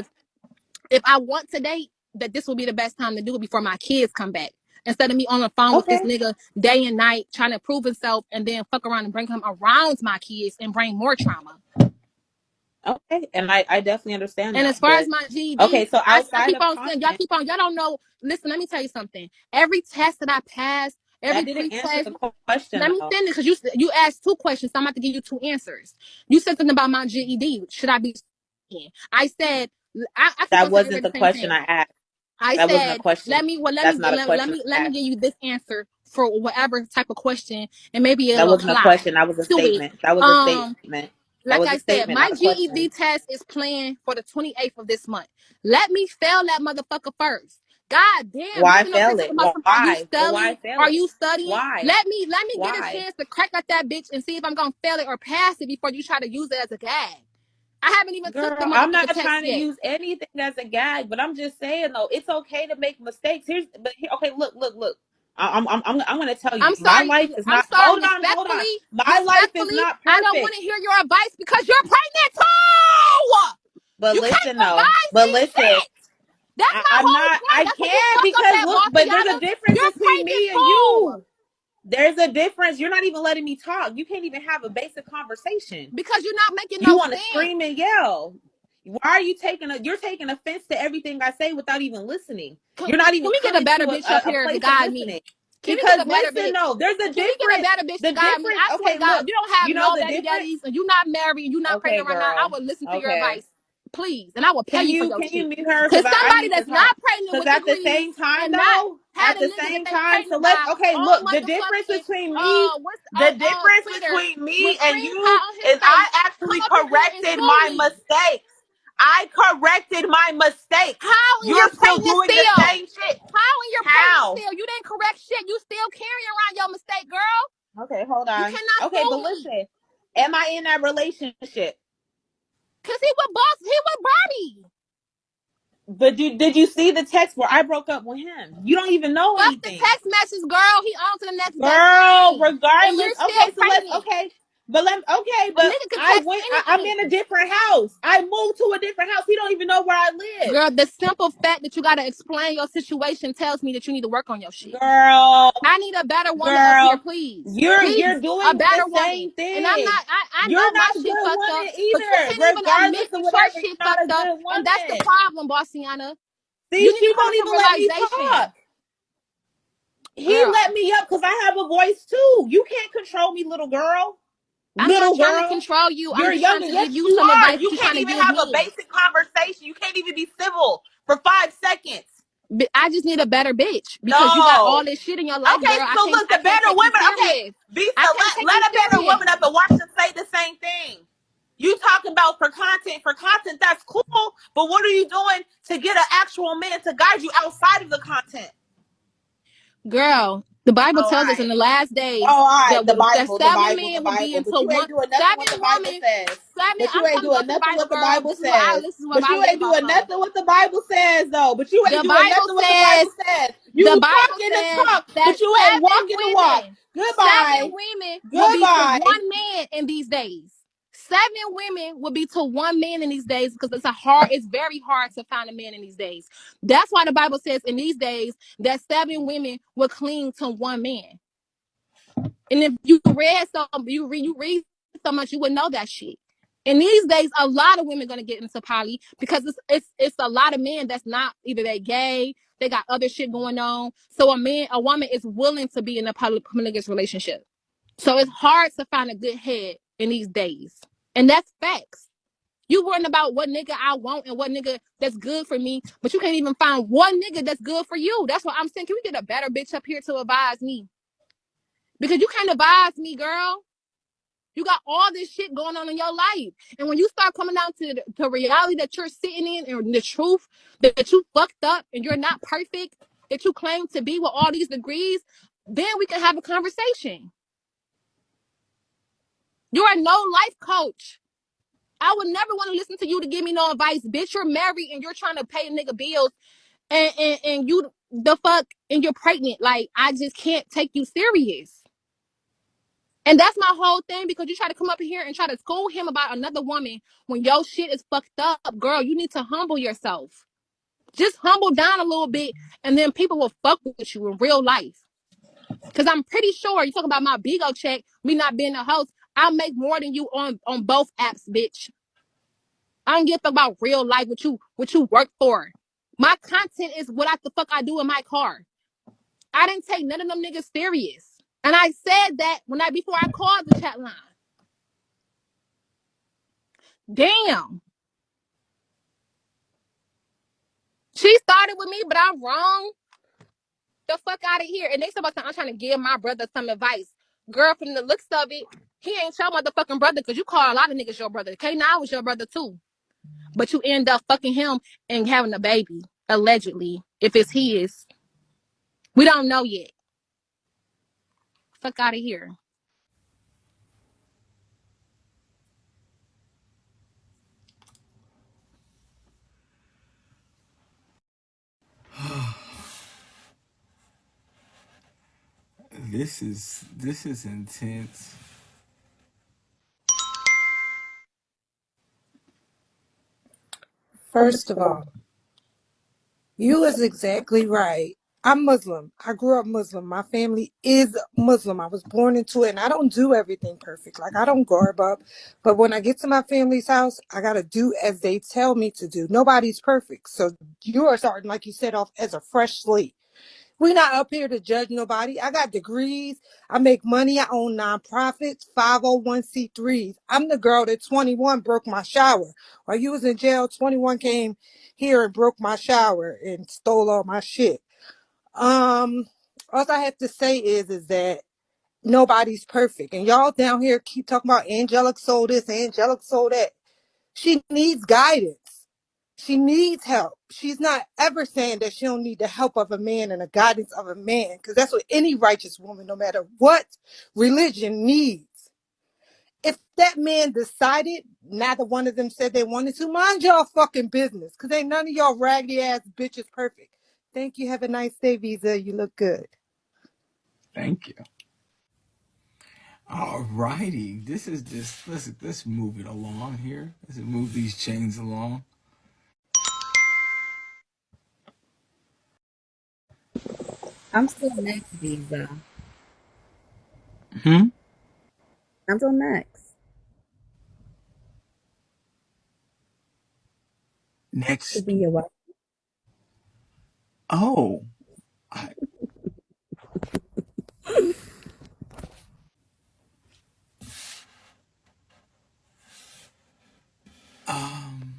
if I want to date, that this will be the best time to do it before my kids come back. Instead of me on the phone with this Okay. nigga day and night trying to prove himself and then fuck around and bring him around my kids and bring more trauma. Okay. And I definitely understand And that. as far as But my GED, okay, so I outside keep of on saying, content, y'all don't know. Listen, let me tell you something. Every test that I passed, that every didn't answer pre-test, the question let me though. finish because you asked two questions. So I'm about to give you two answers. You said something about my GED. Should I be? I said, I keep That on saying wasn't everybody the the same question thing. I asked. I That wasn't a said, question. That's not a question let I me asked. give you this answer for whatever type of question, and maybe That it'll wasn't a apply question. That was a to it. statement. That was a Um, statement. That like was I a said, statement, my not a GED question. test is planned for the 28th of this month. Let me fail that motherfucker first. God damn, you Why sitting up here fail talking it? about some, are you Why? But studying? why fail Are it? you studying? Why? Let me get a Why? chance to crack at that bitch and see if I'm gonna fail it or pass it before you try to use it as a gag. I haven't even Girl, took the I'm motherfucking not test trying to yet. use anything as a gag, but I'm just saying though, it's okay to make mistakes. Okay, look. I'm gonna tell you, I'm my sorry. life is I'm not. sorry. Hold on. Respectfully, My life is respectfully, not I don't want perfect. to hear your advice because you're pregnant too. But You can't listen though. advise But me listen, shit. That's my I'm whole not. point. I That's where you can't fuck up because at, look. But there's Bossiana. a difference You're between pregnant me and too. you. There's a difference. You're not even letting me talk. You can't even have a basic conversation. Because you're not making You no want to sense. scream and yell. Why are you you're taking offense to everything I say without even listening? Can, You're not can even we get a coming to better bitch up a here to place of guide me? listening. Can we Because get a better listen, bitch? no, there's a Can we get a difference. better bitch to The guide me? difference, I swear okay, to God, look, if you don't have you know no the baby difference? daddies and you're not married and you're not Okay, pregnant right now, I girl. will listen to your Okay. advice. Please. And I will pay you for your Can you shit. mute her? Because I somebody need to that's talk. not pregnant Because with at the degrees same time, and not though, had at a the nigga that same they time, so pregnant let's, by okay, on look, the difference motherfucking between me, what's the on difference Twitter between me with and cream pie you on his is I face, come actually up in here and corrected sue my me. mistakes. I corrected my mistakes. How in your You're still pregnant doing the still? same shit. How in your pregnant How? still? You didn't correct shit. You still carrying around your mistake, girl. Okay, hold You on. cannot Okay, sue but me. listen, am I in that relationship? Cause he with Barbie. But did you see the text where I broke up with him? You don't even know Fuck the anything. text message, girl. He on to the next best Girl, thing. And regardless. you're still Okay, so pregnant. A nigga could text I'm anything. in a different house. I moved to a different house. He don't even know where I live. Girl, the simple fact that you gotta explain your situation tells me that you need to work on your shit. Girl, I need a better woman up here, girl, please. you're Please, a doing the better woman. same And I'm thing. not, I know You're my not a shit good fucked up, woman but you either. can't even admit Regardless of that your whatever, you're shit not a fucked up. good And that's the woman. problem, Bossiana. See, You need to she come won't to even let me realization. talk. He let Girl, me up because I have a voice too. You can't control me, little girl. I'm not Little trying to girl. control you. I'm You're just trying younger. to Yes, give you you some are. advice that You you're can't trying to even give have a me. basic conversation. You can't even be civil for 5 seconds. But I just need a better bitch because you got all No. this shit in your life, Okay, girl. so look, I the can't better take you women. Okay, serious. Visa, I can't take you let a better serious. woman up and watch them say the same thing. You talking about for content. For content, that's cool. But what are you doing to get an actual man to guide you outside of the content? Girl, the Bible All tells us in right. the last Oh, days all right. that that The seven Bible, the men will be Bible. But into you one ain't doing nothing what seven the Bible women. says. Seven. But you I'm ain't telling you doing up to the nothing Bible, what the girl. Bible says. This is what But I you live ain't off doing of. nothing what the Bible says, though. But you ain't The doing Bible nothing what the says Bible says. You the Bible talking the says talk, that but you ain't walking the walk. seven Goodbye. women will be to Goodbye. one man in these days. Seven women will be to one man in these days because it's very hard to find a man in these days. That's why the Bible says in these days that seven women will cling to one man. And if you read so much, you would know that shit. In these days, a lot of women gonna get into poly because it's a lot of men that's not either they gay, they got other shit going on. So a woman is willing to be in a polygamous relationship. So it's hard to find a good head in these days, and that's facts. You worrying about what nigga I want and what nigga that's good for me, but you can't even find one nigga that's good for you. That's what I'm saying. Can we get a better bitch up here to advise me? Because you can't advise me, girl. You got all this shit going on in your life. And when you start coming down to the reality that you're sitting in and the truth that you fucked up and you're not perfect, that you claim to be with all these degrees, then we can have a conversation. You're a no life coach. I would never want to listen to you to give me no advice. Bitch, you're married and you're trying to pay nigga bills and you the fuck and you're pregnant. Like, I just can't take you serious. And that's my whole thing because you try to come up here and try to school him about another woman when your shit is fucked up. Girl, you need to humble yourself. Just humble down a little bit and then people will fuck with you in real life. Because I'm pretty sure you talk about my Bigo check, me not being a host, I'll make more than you on both apps, bitch. I don't give a fuck about real life, what you work for. My content is what the fuck I do in my car. I didn't take none of them niggas serious. And I said that before I called the chat line. Damn. She started with me, but I'm wrong. The fuck out of here. And they supposed to I'm trying to give my brother some advice. Girl, from the looks of it, he ain't your motherfucking brother because you call a lot of niggas your brother. K9 was your brother too. But you end up fucking him and having a baby, allegedly, if it's his. We don't know yet. Fuck out of here. This is intense. First of all, you is exactly right. I'm Muslim. I grew up Muslim. My family is Muslim. I was born into it, and I don't do everything perfect. Like, I don't garb up. But when I get to my family's house, I got to do as they tell me to do. Nobody's perfect. So you are starting, like you said, off as a fresh slate. We're not up here to judge nobody. I got degrees. I make money. I own nonprofits, 501c3s. I'm the girl that 21 broke my shower. While you was in jail, 21 came here and broke my shower and stole all my shit. Um, all I have to say is that nobody's perfect. And y'all down here keep talking about angelic soul this, angelic soul that. She needs guidance. She needs help. She's not ever saying that she don't need the help of a man and the guidance of a man, because that's what any righteous woman, no matter what religion, needs. If that man decided, neither one of them said they wanted to, mind y'all fucking business, because ain't none of y'all raggedy ass bitches perfect. Thank you. Have a nice day, Visa. You look good. Thank you. All righty. This is just let's move it along here. Let's move these chains along. I'm still next, Visa. Hmm. I'm still next. To Next. be your wife. Oh. I, um.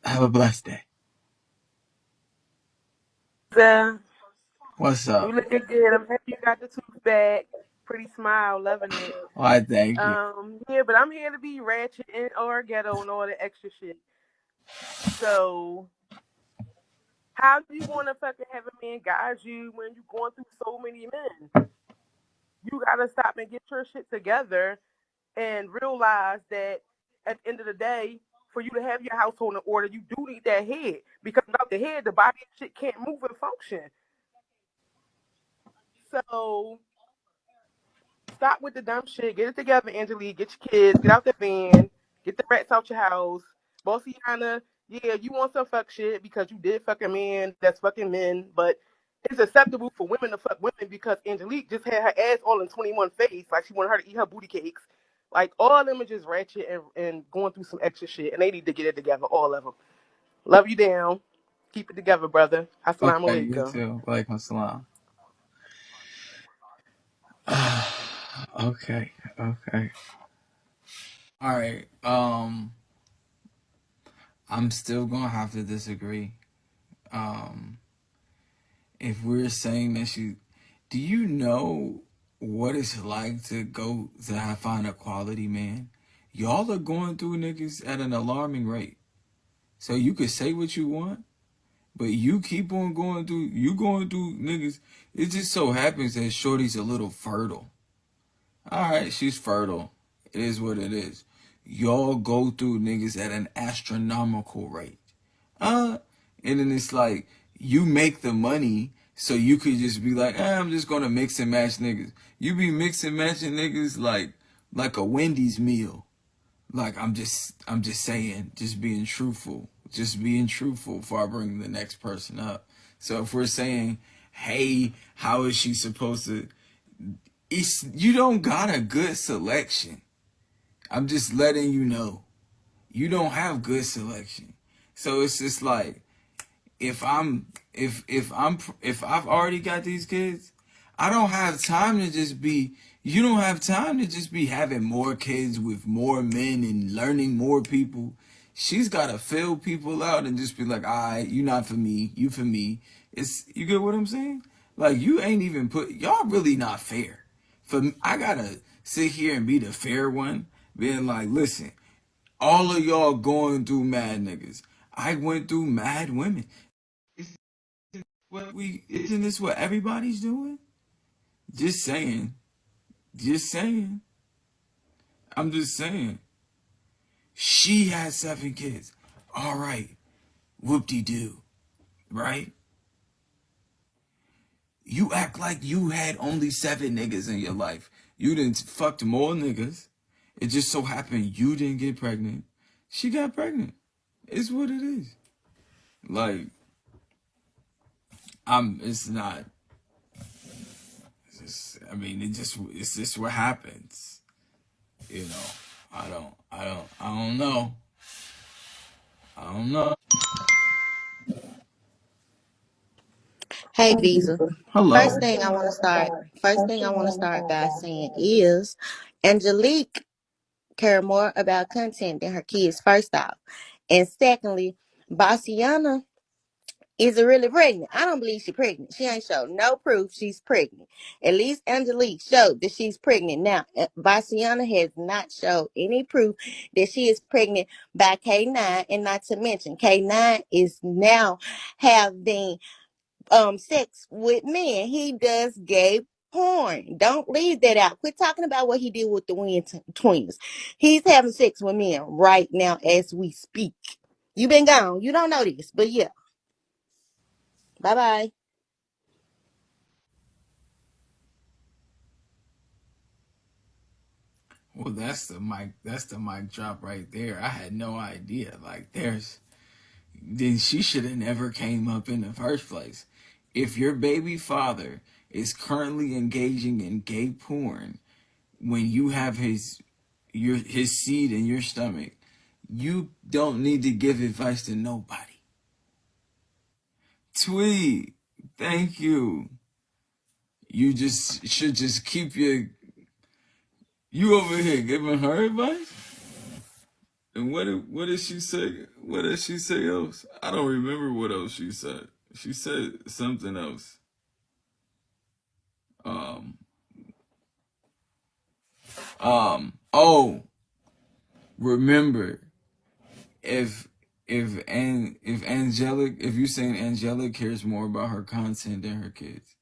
Have a blessed day. What's You up? looking good. I'm happy you got the tooth back. Pretty smile, loving it. Why? Thank you. Yeah, but I'm here to be ratchet and or ghetto and all the extra shit. So, how do you want to fucking have a man guide you when you're going through so many men? You gotta stop and get your shit together and realize that at the end of the day, for you to have your household in order, you do need that head, because without the head, the body and shit can't move and function. So stop with the dumb shit. Get it together, Angelique. Get your kids. Get out the van. Get the rats out your house. Bossiana, yeah, you want some fuck shit because you did fuck a man that's fucking men, but it's acceptable for women to fuck women because Angelique just had her ass all in 21 face, like she wanted her to eat her booty cakes. Like, all of them are just ratchet and going through some extra shit, and they need to get it together, all of them. Love you down. Keep it together, brother. Assalamu Okay, you alaikum. too. Walaikum salam. Okay. Okay. All right. I'm still gonna have to disagree. Um, if we're saying that do you know what it's like to go to find a quality man? Y'all are going through niggas at an alarming rate. So you could say what you want, but you keep on going through. You going through niggas. It just so happens that Shorty's a little fertile. All right, she's fertile. It is what it is. Y'all go through niggas at an astronomical rate. And then it's like you make the money, so you could just be like, I'm just gonna mix and match niggas. You be mixing matching niggas like a Wendy's meal. Like I'm just saying, just being truthful before I bring the next person up. So if we're saying, hey, how is she supposed to? You don't got a good selection. I'm just letting you know, you don't have good selection. So it's just like, if I've already got these kids, I don't have time to just be you don't have time to just be having more kids with more men and learning more people. She's gotta fill people out and just be like, alright, you not for me, you for me. You get what I'm saying? Like, you ain't even y'all really not fair. I gotta sit here and be the fair one, being like, listen, all of y'all going through mad niggas. I went through mad women. Isn't this what everybody's doing? Just saying. Just saying. I'm just saying. She has 7 kids. All right. Whoop-de-doo. Right? You act like you had only 7 niggas in your life. You didn't fucked more niggas. It just so happened you didn't get pregnant. She got pregnant. It's what it is. Like, it's not, it's just, I mean, it's just what happens. You know, I don't know. I don't know. Hey Visa. Hello. First thing I want to start by saying is Angelique care more about content than her kids, first off. And secondly, Bossiana is really pregnant. I don't believe she's pregnant. She ain't showed no proof she's pregnant. At least Angelique showed that she's pregnant. Now, Bossiana has not showed any proof that she is pregnant by K9. And not to mention, K9 is now having sex with men. He does gay porn. Don't leave that out. Quit talking about what he did with the twins. He's having sex with men right now as we speak. You been gone. You don't know this, but yeah. Bye bye. Well, that's the mic. That's the mic drop right there. I had no idea. Like, then she should have never came up in the first place. If your baby father is currently engaging in gay porn when you have his seed in your stomach, you don't need to give advice to nobody. Tweet, thank you. You just should just keep you over here giving her advice. And what did she say? What did she say else? I don't remember what else she said. She said something else. Um. Oh, remember, if you saying Angelic cares more about her content than her kids,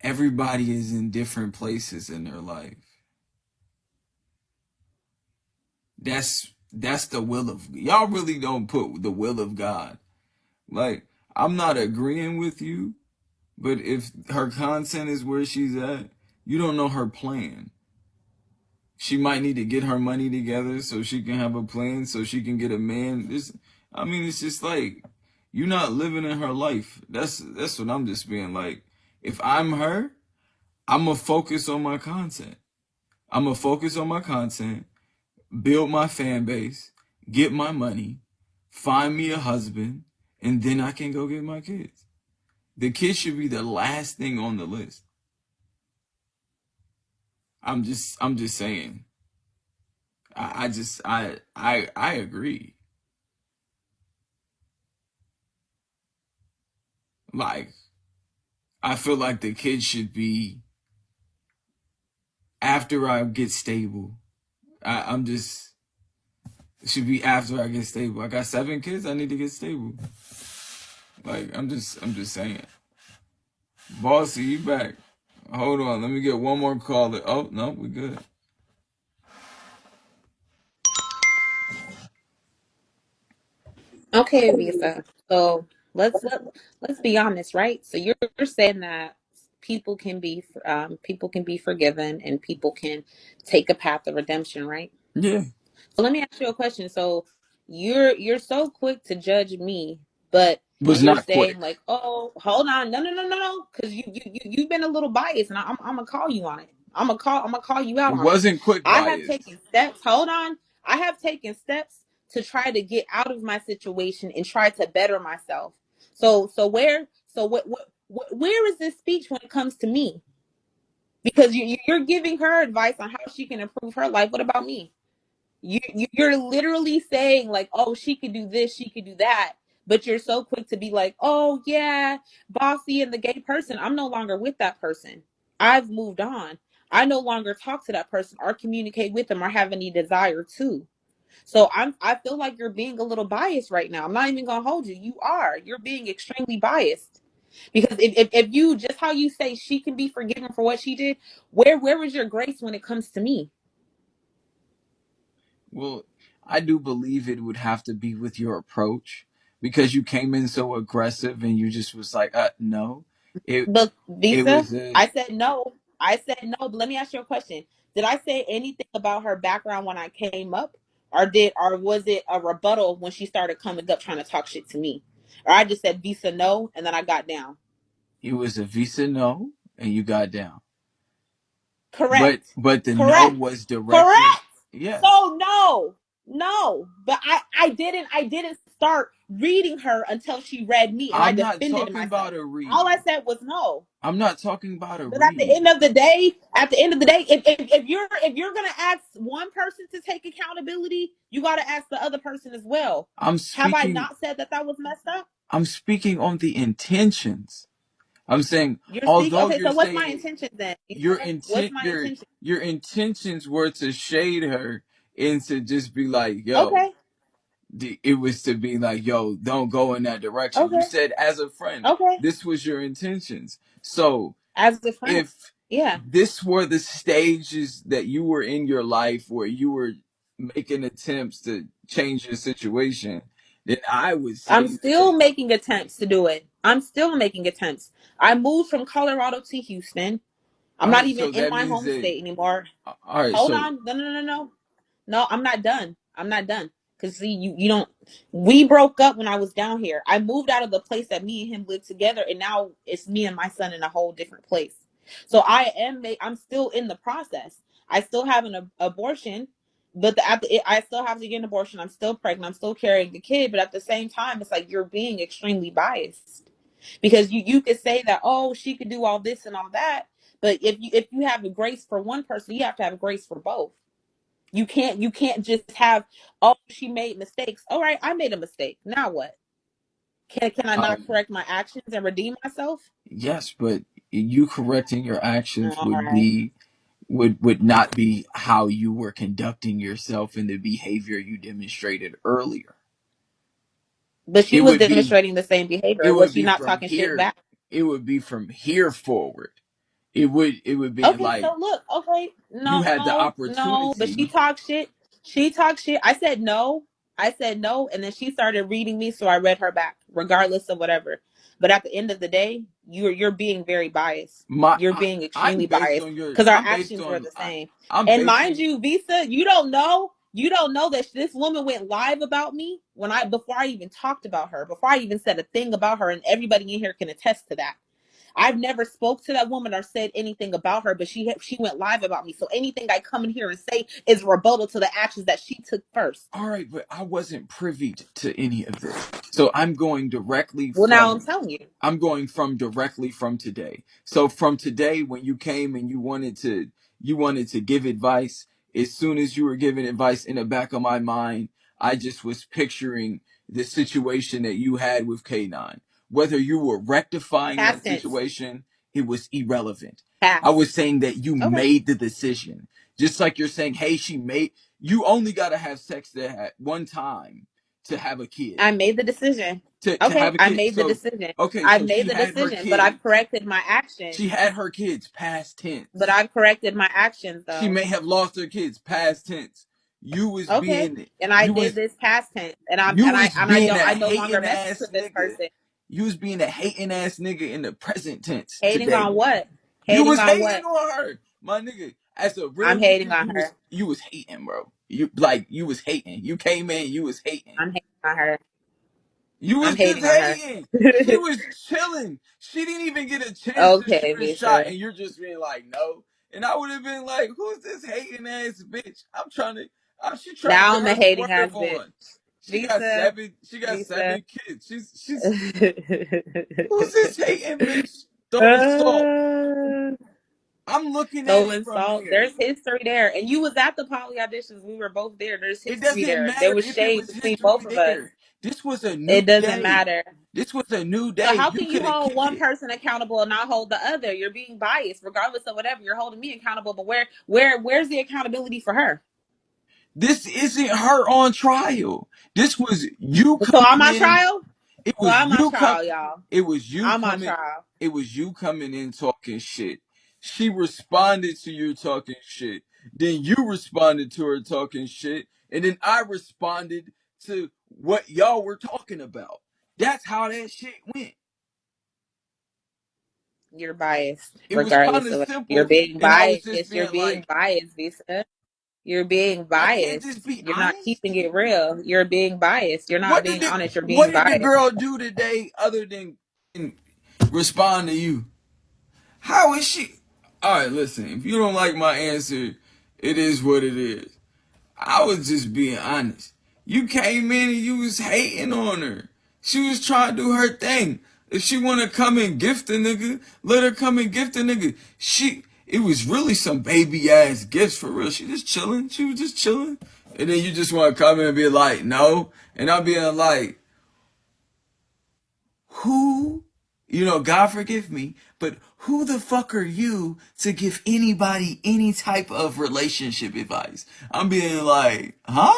everybody is in different places in their life. That's the will of y'all. Really don't put the will of God. Like, I'm not agreeing with you, but if her content is where she's at, you don't know her plan. She might need to get her money together so she can have a plan, so she can get a man. It's just like, you're not living in her life. That's what I'm just being like. If I'm her, I'm gonna focus on my content. I'm gonna focus on my content, build my fan base, get my money, find me a husband, and then I can go get my kids. The kids should be the last thing on the list. I'm just saying. I agree. Like, I feel like the kids should be after I get stable. It should be after I get stable. I got 7 kids. I need to get stable. Like, I'm just saying. Bossy, you back? Hold on. Let me get one more call. Oh no, we good. Okay, Visa. So let's be honest, right? So you're saying that people can be forgiven and people can take a path of redemption, right? Yeah. So let me ask you a question. So you're so quick to judge me, but Was you're not saying quick. like, oh, hold on, no, because you've been a little biased, and I'm gonna call you on it. I'm gonna call you out It on it. wasn't quick I have bias. taken steps. Hold on, I have taken steps to try to get out of my situation and try to better myself. Where is this speech when it comes to me? Because you're giving her advice on how she can improve her life. What about me? You're literally saying like, oh, she could do this, she could do that, but you're so quick to be like, oh yeah, Bossy and the gay person, I'm no longer with that person. I've moved on. I no longer talk to that person or communicate with them or have any desire to. So I feel like you're being a little biased right now. I'm not even gonna hold you. You're being extremely biased. Because if you just how you say she can be forgiven for what she did, where is your grace when it comes to me? Well, I do believe it would have to be with your approach, because you came in so aggressive and you just was like, no. It But it Visa, was a I said no. I said no. But let me ask you a question. Did I say anything about her background when I came up, or was it a rebuttal when she started coming up trying to talk shit to me, or I just said Visa no and then I got down? it was a Visa no, and you got down. Correct. But the no Correct. was directed. Correct. Yes, So no, no. But I didn't start reading her until she read me and I I'm not defended talking myself. about a All I read. said was no. I'm not talking about a But at the read. end of the day, if you're gonna ask one person to take accountability, you gotta ask the other person as well. I'm Have I speaking. not said that that was messed up? I'm speaking on the intentions. I'm saying, You're speaking. although Okay, you're so what's my saying intention then? your What's intent, my intention? your intentions were to shade her and to just be like, yo, Okay, it was to be like, yo, don't go in that direction. You okay, said as a friend, okay. this was your intentions. So As a friend, if yeah. this were the stages that you were in your life where you were making attempts to change your situation, then I would say I'm you could still take. making attempts to do it. I'm still making attempts. I moved from Colorado to Houston. I'm All not right, even so in that my means home that. state anymore. All right, Hold so on. No, no, no, no, no. No, I'm not done. I'm not done. Cause see, you don't. We broke up when I was down here. I moved out of the place that me and him lived together, and now it's me and my son in a whole different place. So I'm still in the process. I still have an abortion, but I still have to get an abortion. I'm still pregnant. I'm still carrying the kid, but at the same time, it's like you're being extremely biased because you could say that, oh, she could do all this and all that, but if you have a grace for one person, you have to have a grace for both. You can't just have, oh, she made mistakes. All right, I made a mistake. Now what? Can I not um, correct my actions and redeem myself? yes, but you correcting your actions All would right. be would not be how you were conducting yourself in the behavior you demonstrated earlier. But she It was would be demonstrating the same it behavior. Was would she be not from talking shit here. back? It would be from here forward. It would be Okay, like so look, okay, you had the no, but she opportunity. talked shit. She talked shit. I said no. I said no, and then she started reading me, so I read her back, regardless of whatever. But at the end of the day, you're being very biased. My You're being I'm extremely based biased on your because our I'm based actions were on the same. I'm And mind basing you, Visa, you don't know that this woman went live about me before I even talked about her, before I even said a thing about her, and everybody in here can attest to that. I've never spoke to that woman or said anything about her, but she went live about me. So anything I come in here and say is rebuttal to the actions that she took first. all right, but I wasn't privy to any of this. So Well, now I'm telling you, I'm going from directly from today. So from today, when you came and you wanted to give advice, as soon as you were giving advice, in the back of my mind, I just was picturing the situation that you had with K9. Whether you were rectifying past that tense, situation, it was irrelevant. I past. was saying that you Okay, made the decision. Just like you're saying, hey, you only got to have sex at one time to have a kid. I made the decision. To Okay, have a I kid. made the So, decision. okay, I so made she the had her decision, but I've kids. corrected my actions. She had her kids, past But tense. I've corrected my actions, She though. may have lost her kids, past tense. You was Okay, being and I you did was this past tense, and I'm you and I was and I being don't. a I no longer hating mess ass with this nigga. person. You was being a hating ass nigga in the present tense Hating today. on what? You Hating was on hating what? on her, my nigga. As a real I'm hating nigga, on her. you was hating, bro. You was hating. You came in, you was hating. I'm hating on her. You I'm was just hating on her. hating. She was chilling. She didn't even get a chance to Okay, shoot a shot, Visa. and you're just being like, no. And I would have been like, who's this hating ass bitch? She trying to Now get I'm a her hating swerve ass bitch. on. She got Visa. seven. She got Visa. 7 kids. Who's this hating bitch throwing salt? uh, I'm looking at so it from insult. here. There's history there. And you was at the poly auditions. We were both there. There's It history doesn't there. There matter was if it shade was between history both of us. there. This was a new It doesn't day. matter. This was a new So day. how You can you could have hold kicked one it. person accountable and not hold the other? You're being biased, regardless of whatever. You're holding me accountable, but where's the accountability for her? This isn't her on trial. This was you So I'm coming on in. trial. It So was I'm on you come. trial, y'all. It was you I'm on coming. trial. It was you coming in talking shit. She responded to you talking shit. Then you responded to her talking shit, and then I responded to what y'all were talking about. That's how that shit went. You're biased, It was kind regardless of of you're simple, being and I was just biased. You're being being like, biased, Visa. You're being I can't biased. just be You're not honest. keeping it real. You're being biased. You're not being honest. You're What being did the biased. girl do today other than respond to you? How is she? All right, listen. If you don't like my answer, it is what it is. I was just being honest. You came in and you was hating on her. She was trying to do her thing. If she wanna come and gift a nigga, let her come and gift a nigga. It was really some baby ass gifts for real. She just chilling. She was just chilling. And then you just wanna come in and be like, no. And I'm being like, who, God forgive me, but who the fuck are you to give anybody any type of relationship advice? I'm being like, huh?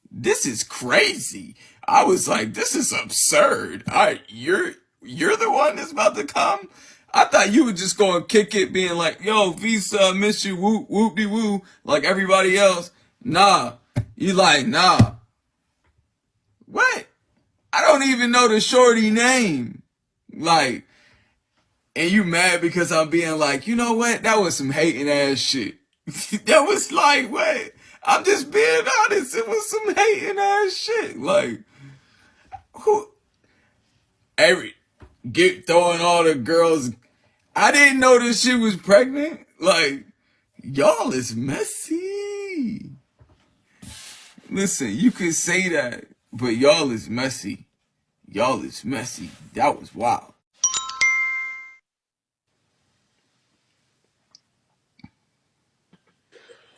This is crazy. I was like, this is absurd. You're the one that's about to come. I thought you were just going to kick it, being like, yo, Visa, miss you, whoop, whoop de woo, like everybody else. Nah. You like, nah. What? I don't even know the shorty name. Like, and you mad because I'm being like, you know what? That was some hating ass shit. That was like, what? I'm just being honest. It was some hating ass shit. Like, who? Throwing all the girls. I didn't know that she was pregnant. Like, y'all is messy. Listen, you could say that, but y'all is messy. Y'all is messy. That was wild.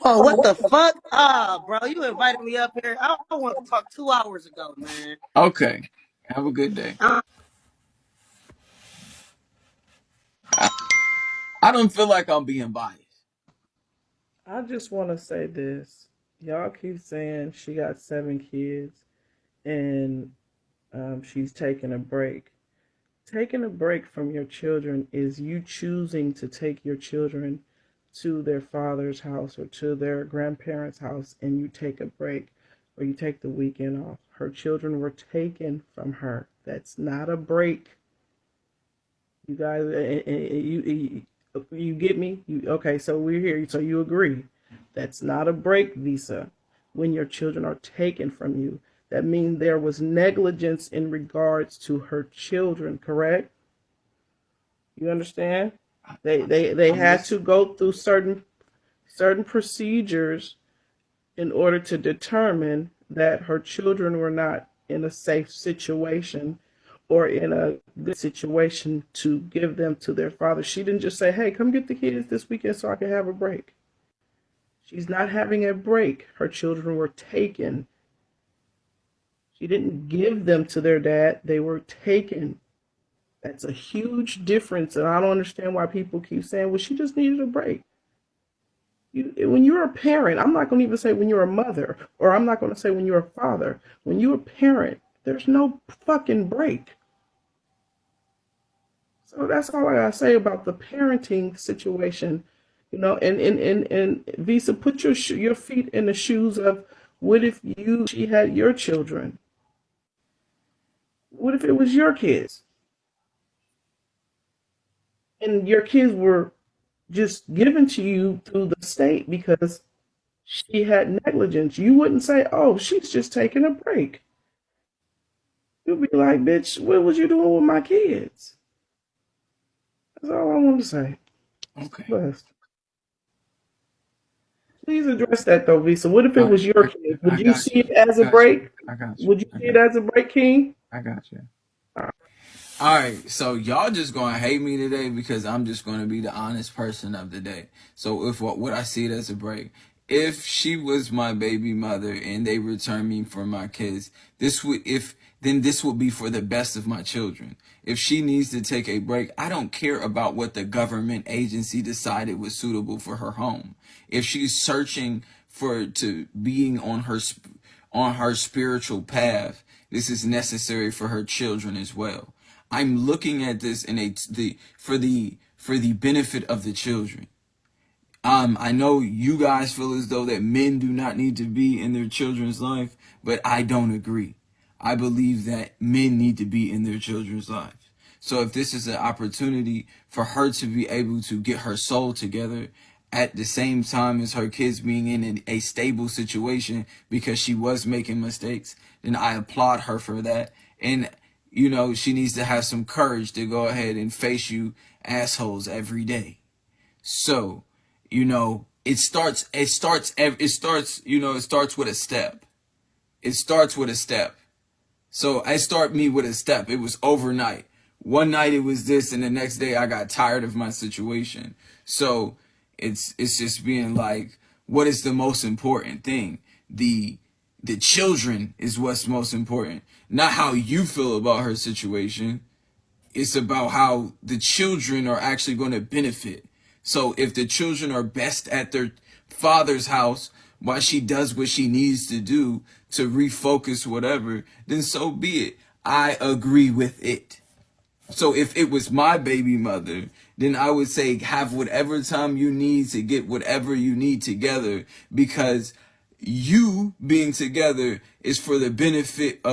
Oh, what the fuck? Ah, bro, you invited me up here. I want to talk 2 hours ago, man. Okay. Have a good day. Uh, I don't feel like I'm being biased. I just want to say this. Y'all keep saying she got 7 kids and she's taking a break. Taking a break from your children is you choosing to take your children to their father's house or to their grandparents' house and you take a break or you take the weekend off. Her children were taken from her. That's not a break. You guys, you get me? Okay, so we're here. So you agree. That's not a break visa when your children are taken from you. That means there was negligence in regards to her children, correct? You understand? They had to go through certain procedures in order to determine that her children were not in a safe situation or in a good situation to give them to their father. She didn't just say, hey, come get the kids this weekend so I can have a break. She's not having a break. Her children were taken. She didn't give them to their dad, they were taken. That's a huge difference, and I don't understand why people keep saying, well, she just needed a break. When you're a parent, I'm not going to even say when you're a mother, or I'm not going to say when you're a father. When you're a parent, there's no fucking break. So that's all I gotta say about the parenting situation, and Visa, put your feet in the shoes of what if she had your children? What if it was your kids? And your kids were just given to you through the state because she had negligence. You wouldn't say, oh, she's just taking a break. You'd be like, bitch, what was you doing with my kids? That's all I want to say. Okay. Blessed. Please address that though, Visa. What if it was your kid? Would you see it as a break? I got you. Would you see it as a break, King? I got you. All right, so y'all just gonna hate me today because I'm just gonna be the honest person of the day. So if what I see it as a break, if she was my baby mother and they return me for my kids, this would be for the best of my children. If she needs to take a break, I don't care about what the government agency decided was suitable for her home. If she's searching to being on her spiritual path, this is necessary for her children as well. I'm looking at this for the benefit of the children. I know you guys feel as though that men do not need to be in their children's life, but I don't agree. I believe that men need to be in their children's lives. So if this is an opportunity for her to be able to get her soul together at the same time as her kids being in a stable situation because she was making mistakes, then I applaud her for that. And, you know, she needs to have some courage to go ahead and face you assholes every day. So, you know, it starts with a step. It starts with a step. So I start me with a step. It was overnight. One night it was this, and the next day I got tired of my situation. So it's just being like, what is the most important thing? The children is what's most important. Not how you feel about her situation. It's about how the children are actually going to benefit. So if the children are best at their father's house while she does what she needs to do to refocus whatever, then so be it. I agree with it. So if it was my baby mother, then I would say have whatever time you need to get whatever you need together, because you being together is for the benefit of